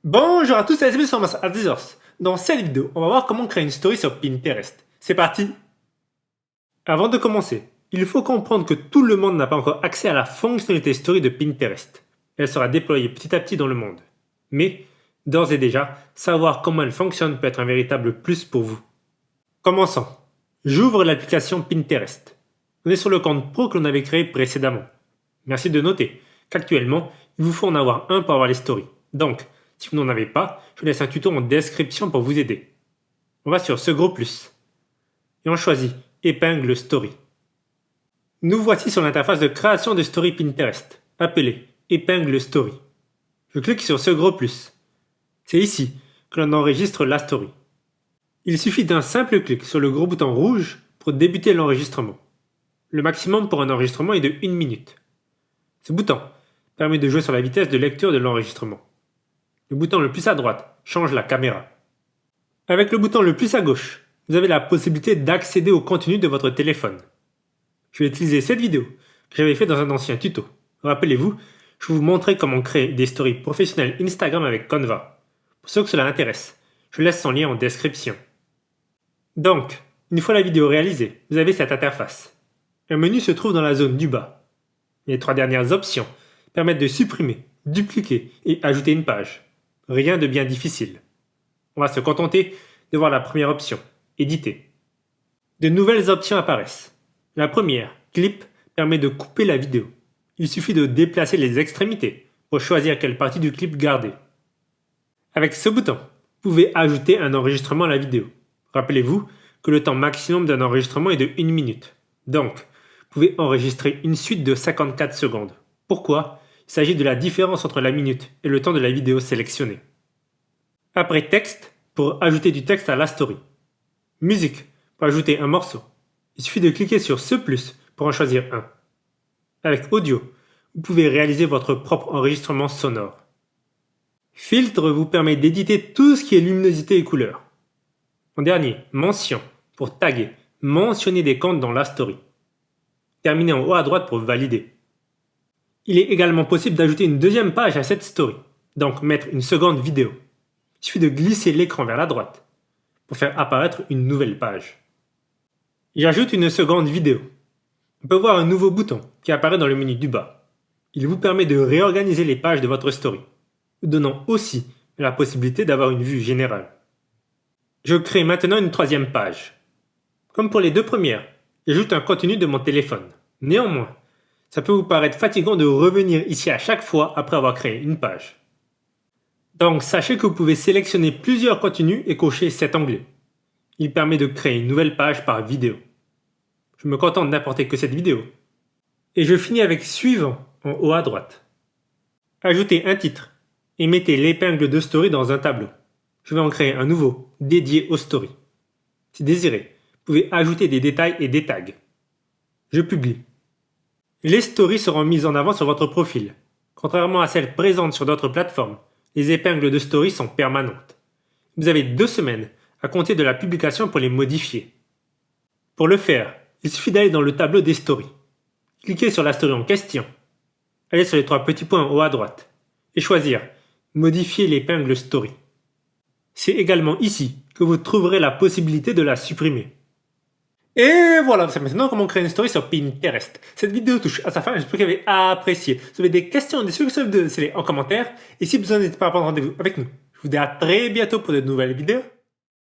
Bonjour à tous et à tous sur Master Advisors. Dans cette vidéo, on va voir comment créer une story sur Pinterest. C'est parti! Avant de commencer, il faut comprendre que tout le monde n'a pas encore accès à la fonctionnalité story de Pinterest. Elle sera déployée petit à petit dans le monde. Mais, d'ores et déjà, savoir comment elle fonctionne peut être un véritable plus pour vous. Commençons. J'ouvre l'application Pinterest. On est sur le compte pro que l'on avait créé précédemment. Merci de noter qu'actuellement, il vous faut en avoir un pour avoir les stories. Donc, si vous n'en avez pas, je vous laisse un tuto en description pour vous aider. On va sur ce gros plus. Et on choisit Épingle Story. Nous voici sur l'interface de création de story Pinterest, appelée Épingle Story. Je clique sur ce gros plus. C'est ici que l'on enregistre la story. Il suffit d'un simple clic sur le gros bouton rouge pour débuter l'enregistrement. Le maximum pour un enregistrement est de 1 minute. Ce bouton permet de jouer sur la vitesse de lecture de l'enregistrement. Le bouton le plus à droite change la caméra. Avec le bouton le plus à gauche, vous avez la possibilité d'accéder au contenu de votre téléphone. Je vais utiliser cette vidéo que j'avais fait dans un ancien tuto. Rappelez-vous, je vais vous montrer comment créer des stories professionnelles Instagram avec Canva. Pour ceux que cela intéresse, je laisse son lien en description. Donc, une fois la vidéo réalisée, vous avez cette interface. Un menu se trouve dans la zone du bas. Les 3 dernières options permettent de supprimer, dupliquer et ajouter une page. Rien de bien difficile. On va se contenter de voir la première option, éditer. De nouvelles options apparaissent. La première, clip, permet de couper la vidéo. Il suffit de déplacer les extrémités pour choisir quelle partie du clip garder. Avec ce bouton, vous pouvez ajouter un enregistrement à la vidéo. Rappelez-vous que le temps maximum d'un enregistrement est de 1 minute. Donc, vous pouvez enregistrer une suite de 54 secondes. Pourquoi ? Il s'agit de la différence entre la minute et le temps de la vidéo sélectionnée. Après texte, pour ajouter du texte à la story. Musique, pour ajouter un morceau. Il suffit de cliquer sur ce plus pour en choisir un. Avec audio, vous pouvez réaliser votre propre enregistrement sonore. Filtre vous permet d'éditer tout ce qui est luminosité et couleur. En dernier, mention, pour taguer, mentionner des comptes dans la story. Terminez en haut à droite pour valider. Il est également possible d'ajouter une deuxième page à cette story, donc mettre une seconde vidéo. Il suffit de glisser l'écran vers la droite pour faire apparaître une nouvelle page. J'ajoute une seconde vidéo. On peut voir un nouveau bouton qui apparaît dans le menu du bas. Il vous permet de réorganiser les pages de votre story, vous donnant aussi la possibilité d'avoir une vue générale. Je crée maintenant une troisième page. Comme pour les deux premières, j'ajoute un contenu de mon téléphone. Néanmoins, ça peut vous paraître fatigant de revenir ici à chaque fois après avoir créé une page. Donc sachez que vous pouvez sélectionner plusieurs contenus et cocher cet onglet. Il permet de créer une nouvelle page par vidéo. Je me contente d'importer que cette vidéo. Et je finis avec suivant en haut à droite. Ajoutez un titre et mettez l'épingle de story dans un tableau. Je vais en créer un nouveau dédié aux stories. Si désiré, vous pouvez ajouter des détails et des tags. Je publie. Les stories seront mises en avant sur votre profil. Contrairement à celles présentes sur d'autres plateformes, les épingles de story sont permanentes. Vous avez 2 semaines à compter de la publication pour les modifier. Pour le faire, il suffit d'aller dans le tableau des stories. Cliquez sur la story en question. Allez sur les 3 petits points en haut à droite et choisir Modifier l'épingle story. C'est également ici que vous trouverez la possibilité de la supprimer. Et voilà, vous savez maintenant comment créer une story sur Pinterest. Cette vidéo touche à sa fin, j'espère que vous avez apprécié. Si vous avez des questions, des suggestions, laissez-les en commentaire. Et si besoin, n'hésitez pas à prendre rendez-vous avec nous. Je vous dis à très bientôt pour de nouvelles vidéos.